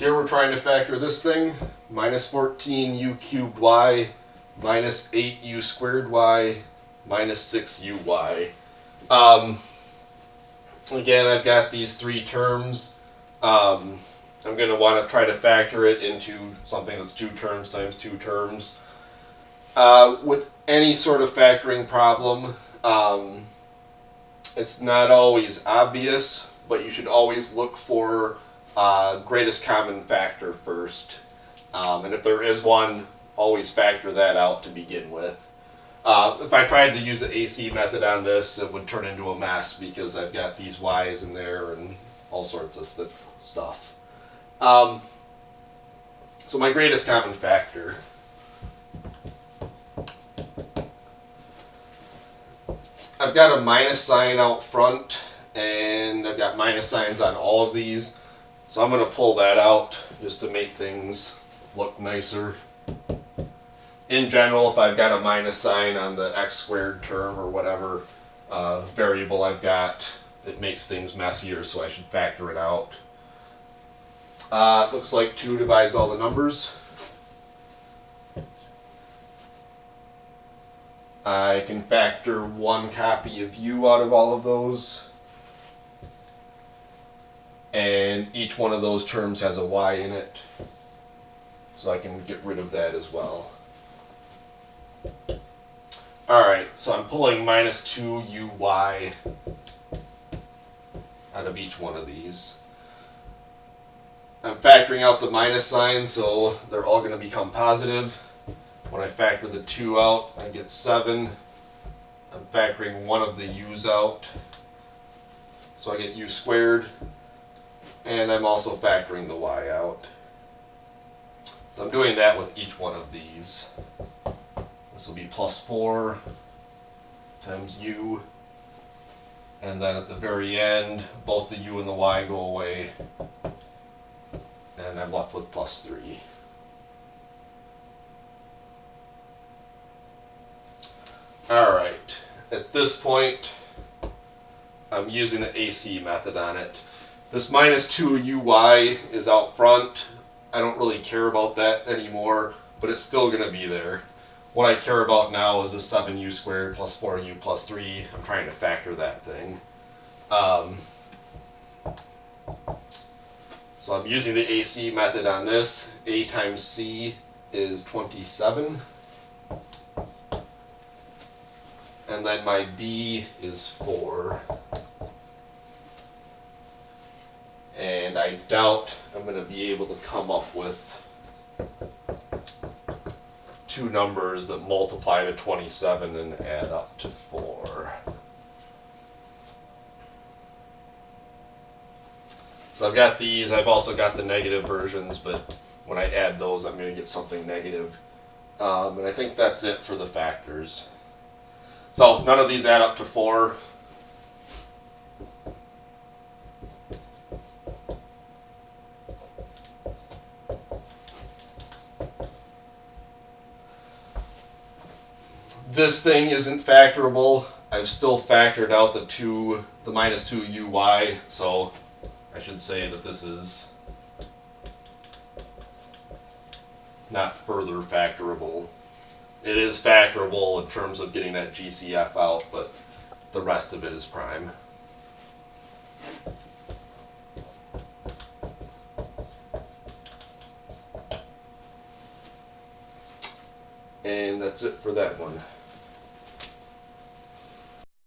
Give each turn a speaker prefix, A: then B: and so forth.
A: Here we're trying to factor this thing, minus 14u cubed y, minus 8u squared y, minus 6uy. Again, I've got these three terms. I'm going to want to try to factor it into something that's 2 terms times 2 terms. With any sort of factoring problem, it's not always obvious, but you should always look for greatest common factor first. And if there is one, always factor that out to begin with. If I tried to use the AC method on this, it would turn into a mess because I've got these y's in there and all sorts of stuff. So my greatest common factor. I've got a minus sign out front, and I've got minus signs on all of these. So I'm going to pull that out just to make things look nicer. In general, if I've got a minus sign on the x squared term or whatever variable I've got, it makes things messier, so I should factor it out. It looks like 2 divides all the numbers. I can factor 1 copy of u out of all of those. And each one of those terms has a y in it, so I can get rid of that as well. Alright, so I'm pulling minus 2uy out of each one of these. I'm factoring out the minus sign, so they're all going to become positive. When I factor the 2 out, I get 7. I'm factoring one of the u's out, so I get u squared. And I'm also factoring the y out. So I'm doing that with each one of these. This will be plus 4 times u. And then at the very end, both the u and the y go away. And I'm left with plus 3. Alright, at this point, I'm using the AC method on it. This minus 2uy is out front. I don't really care about that anymore, but it's still going to be there. What I care about now is the 7u squared plus 4u plus 3. I'm trying to factor that thing. So I'm using the AC method on this. A times c is 27. And then my b is 4. And I doubt I'm going to be able to come up with 2 numbers that multiply to 27 and add up to 4. So I've got these. I've also got the negative versions, but when I add those, I'm going to get something negative. And I think that's it for the factors. So none of these add up to 4. This thing isn't factorable. I've still factored out the minus 2uy, so I should say that this is not further factorable. It is factorable in terms of getting that GCF out, but the rest of it is prime. And that's it for that one.